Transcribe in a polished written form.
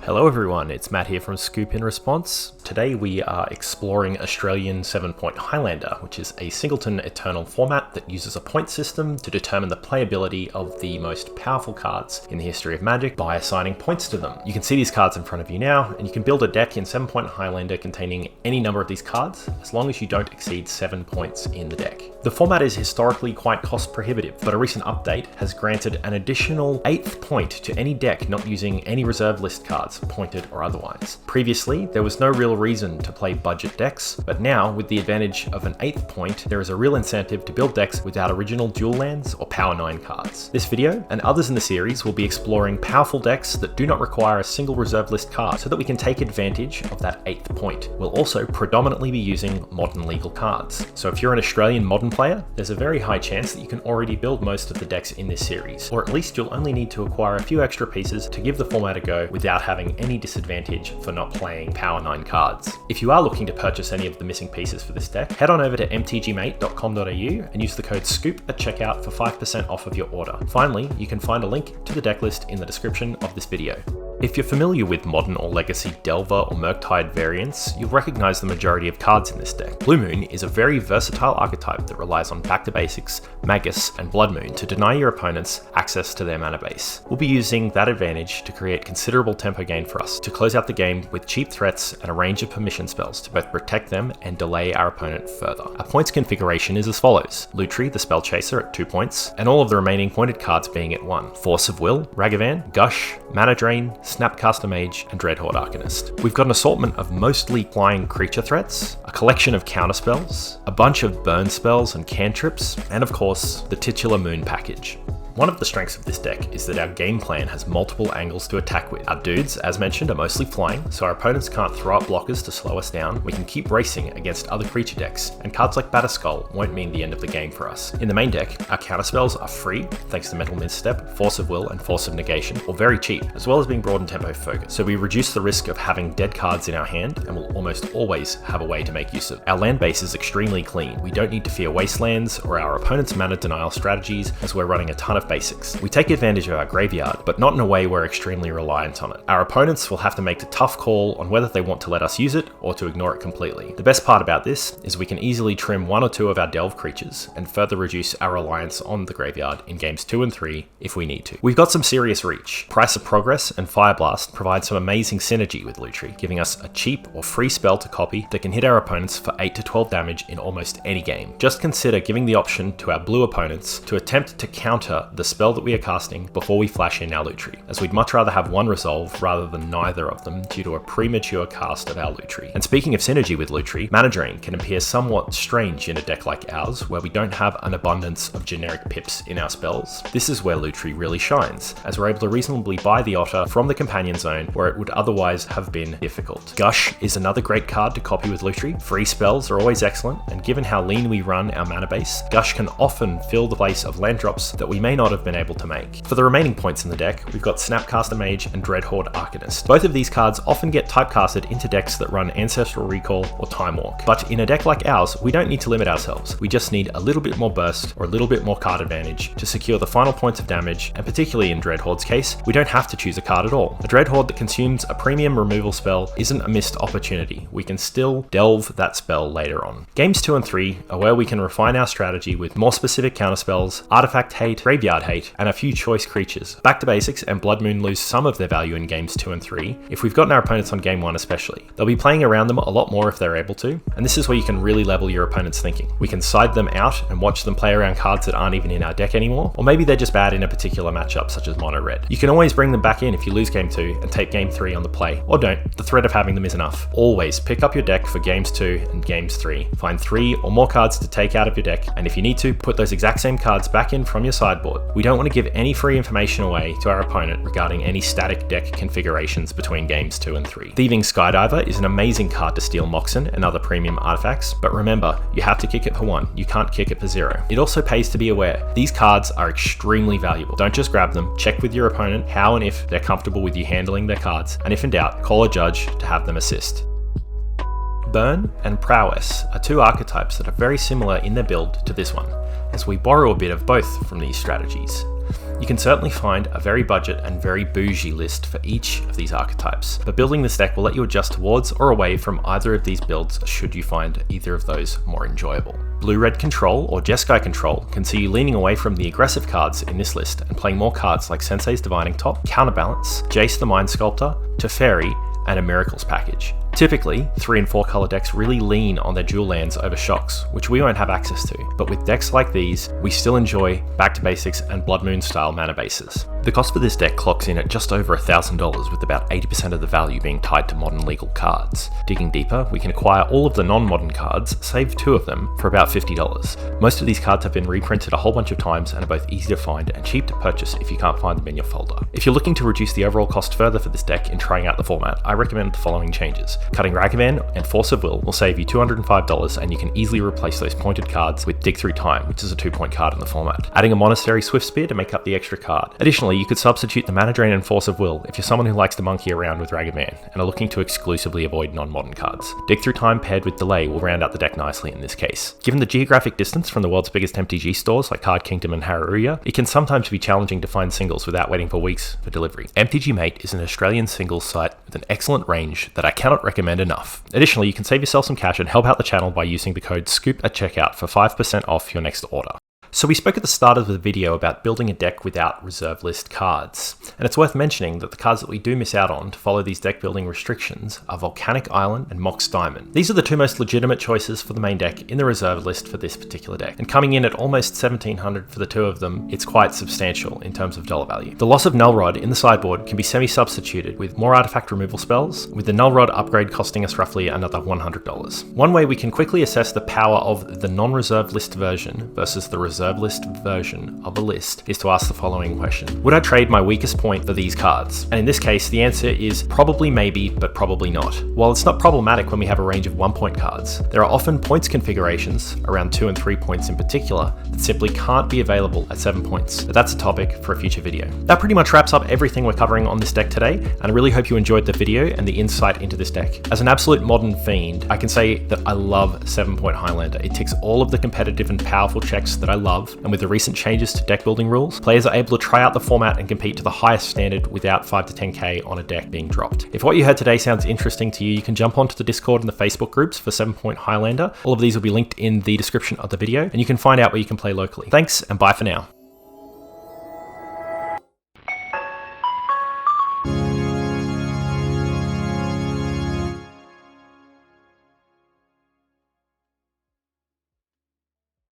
Hello everyone, it's Matt here from Scoop in Response. Today we are exploring Australian 7-point Highlander, which is a singleton eternal format that uses a point system to determine the playability of the most powerful cards in the history of Magic by assigning points to them. You can see these cards in front of you now, and you can build a deck in 7-point Highlander containing any number of these cards, as long as you don't exceed 7 points in the deck. The format is historically quite cost prohibitive, but a recent update has granted an additional 8th point to any deck not using any reserve list cards, pointed or otherwise. Previously, there was no real reason to play budget decks, but now, with the advantage of an 8th point, there is a real incentive to build decks without original dual lands or Power 9 cards. This video, and others in the series, will be exploring powerful decks that do not require a single reserve list card so that we can take advantage of that 8th point. We'll also predominantly be using modern legal cards. So if you're an Australian modern player, there's a very high chance that you can already build most of the decks in this series, or at least you'll only need to acquire a few extra pieces to give the format a go without having any disadvantage for not playing Power 9 cards. If you are looking to purchase any of the missing pieces for this deck, head on over to mtgmate.com.au and use the code SCOOP at checkout for 5% off of your order. Finally, you can find a link to the deck list in the description of this video. If you're familiar with Modern or Legacy Delver or Murktide variants, you'll recognize the majority of cards in this deck. Blue Moon is a very versatile archetype that relies on Back to Basics, Magus, and Blood Moon to deny your opponents access to their mana base. We'll be using that advantage to create considerable tempo gain for us to close out the game with cheap threats and a range of permission spells to both protect them and delay our opponent further. Our points configuration is as follows: LinkTree, the Spell Chaser, at 2 points, and all of the remaining pointed cards being at 1. Force of Will, Ragavan, Gush, Mana Drain, Snapcaster Mage, and Dreadhorde Arcanist. We've got an assortment of mostly flying creature threats, a collection of counterspells, a bunch of burn spells and cantrips, and of course, the titular Moon package. One of the strengths of this deck is that our game plan has multiple angles to attack with. Our dudes, as mentioned, are mostly flying, so our opponents can't throw up blockers to slow us down. We can keep racing against other creature decks, and cards like Batterskull won't mean the end of the game for us. In the main deck, our counterspells are free, thanks to Mental Misstep, Force of Will, and Force of Negation, or very cheap, as well as being broad and tempo focused. So we reduce the risk of having dead cards in our hand, and will almost always have a way to make use of. Our land base is extremely clean. We don't need to fear wastelands or our opponent's mana denial strategies, as we're running a ton of basics. We take advantage of our graveyard, but not in a way we're extremely reliant on it. Our opponents will have to make a tough call on whether they want to let us use it or to ignore it completely. The best part about this is we can easily trim 1 or 2 of our delve creatures and further reduce our reliance on the graveyard in games 2 and 3 if we need to. We've got some serious reach. Price of Progress and Fireblast provide some amazing synergy with LinkTree, giving us a cheap or free spell to copy that can hit our opponents for 8 to 12 damage in almost any game. Just consider giving the option to our blue opponents to attempt to counter the spell that we are casting before we flash in our LinkTree, as we'd much rather have one resolve rather than neither of them due to a premature cast of our LinkTree. And speaking of synergy with LinkTree, Mana Drain can appear somewhat strange in a deck like ours, where we don't have an abundance of generic pips in our spells. This is where LinkTree really shines, as we're able to reasonably buy the otter from the companion zone where it would otherwise have been difficult. Gush is another great card to copy with LinkTree. Free spells are always excellent, and given how lean we run our mana base, Gush can often fill the place of land drops that we may not have been able to make. For the remaining points in the deck, we've got Snapcaster Mage and Dreadhorde Arcanist. Both of these cards often get typecasted into decks that run Ancestral Recall or Time Walk, but in a deck like ours, we don't need to limit ourselves. We just need a little bit more burst or a little bit more card advantage to secure the final points of damage, and particularly in Dreadhorde's case, we don't have to choose a card at all. A Dreadhorde that consumes a premium removal spell isn't a missed opportunity. We can still delve that spell later on. Games 2 and 3 are where we can refine our strategy with more specific counterspells, artifact hate, graveyard hate, and a few choice creatures. Back to Basics and Blood Moon lose some of their value in games 2 and 3, if we've gotten our opponents on game 1 especially. They'll be playing around them a lot more if they're able to, and this is where you can really level your opponent's thinking. We can side them out and watch them play around cards that aren't even in our deck anymore, or maybe they're just bad in a particular matchup such as mono red. You can always bring them back in if you lose game 2 and take game 3 on the play, or don't. The threat of having them is enough. Always pick up your deck for games 2 and games 3. Find 3 or more cards to take out of your deck, and if you need to, put those exact same cards back in from your sideboard. We don't want to give any free information away to our opponent regarding any static deck configurations between games 2 and 3. Thieving Skydiver is an amazing card to steal Moxen and other premium artifacts, but remember, you have to kick it for 1, you can't kick it for 0. It also pays to be aware, these cards are extremely valuable. Don't just grab them, check with your opponent how and if they're comfortable with you handling their cards, and if in doubt, call a judge to have them assist. Burn and Prowess are 2 archetypes that are very similar in their build to this one, as we borrow a bit of both from these strategies. You can certainly find a very budget and very bougie list for each of these archetypes, but building this deck will let you adjust towards or away from either of these builds should you find either of those more enjoyable. Blue-red control or Jeskai control can see you leaning away from the aggressive cards in this list and playing more cards like Sensei's Divining Top, Counterbalance, Jace the Mind Sculptor, Teferi, and a Miracles package. Typically, 3 and 4 color decks really lean on their dual lands over shocks, which we won't have access to, but with decks like these, we still enjoy back to basics and Blood Moon style mana bases. The cost for this deck clocks in at just over $1,000, with about 80% of the value being tied to modern legal cards. Digging deeper, we can acquire all of the non-modern cards, save 2 of them, for about $50. Most of these cards have been reprinted a whole bunch of times and are both easy to find and cheap to purchase if you can't find them in your folder. If you're looking to reduce the overall cost further for this deck in trying out the format, I recommend the following changes. Cutting Ragavan and Force of Will save you $205, and you can easily replace those pointed cards with Dig Through Time, which is a 2-point card in the format. Adding a Monastery Swift Spear to make up the extra card. Additionally, you could substitute the Mana Drain and Force of Will if you're someone who likes to monkey around with Ragavan and are looking to exclusively avoid non-modern cards. Dig Through Time paired with Delay will round out the deck nicely in this case. Given the geographic distance from the world's biggest MTG stores like Card Kingdom and Haruya, it can sometimes be challenging to find singles without waiting for weeks for delivery. MTGMATE is an Australian singles site with an excellent range that I cannot recommend enough. Additionally, you can save yourself some cash and help out the channel by using the code SCOOP at checkout for 5% off your next order. So we spoke at the start of the video about building a deck without reserve list cards, and it's worth mentioning that the cards that we do miss out on to follow these deck building restrictions are Volcanic Island and Mox Diamond. These are the 2 most legitimate choices for the main deck in the reserve list for this particular deck, and coming in at almost $1,700 for the 2 of them, it's quite substantial in terms of dollar value. The loss of Null Rod in the sideboard can be semi-substituted with more artifact removal spells, with the Null Rod upgrade costing us roughly another $100. One way we can quickly assess the power of the non-reserve list version versus the reserve list version of a list is to ask the following question. Would I trade my weakest point for these cards? And in this case, the answer is probably maybe, but probably not. While it's not problematic when we have a range of 1-point cards, there are often points configurations, around 2 and 3 points in particular, that simply can't be available at 7 points. But that's a topic for a future video. That pretty much wraps up everything we're covering on this deck today, and I really hope you enjoyed the video and the insight into this deck. As an absolute modern fiend, I can say that I love 7-point Highlander. It ticks all of the competitive and powerful checks that I love, and with the recent changes to deck building rules, players are able to try out the format and compete to the highest standard without 5 to 10k on a deck being dropped. If what you heard today sounds interesting to you, you can jump onto the Discord and the Facebook groups for 7-point Highlander. All of these will be linked in the description of the video, and you can find out where you can play locally. Thanks, and bye for now.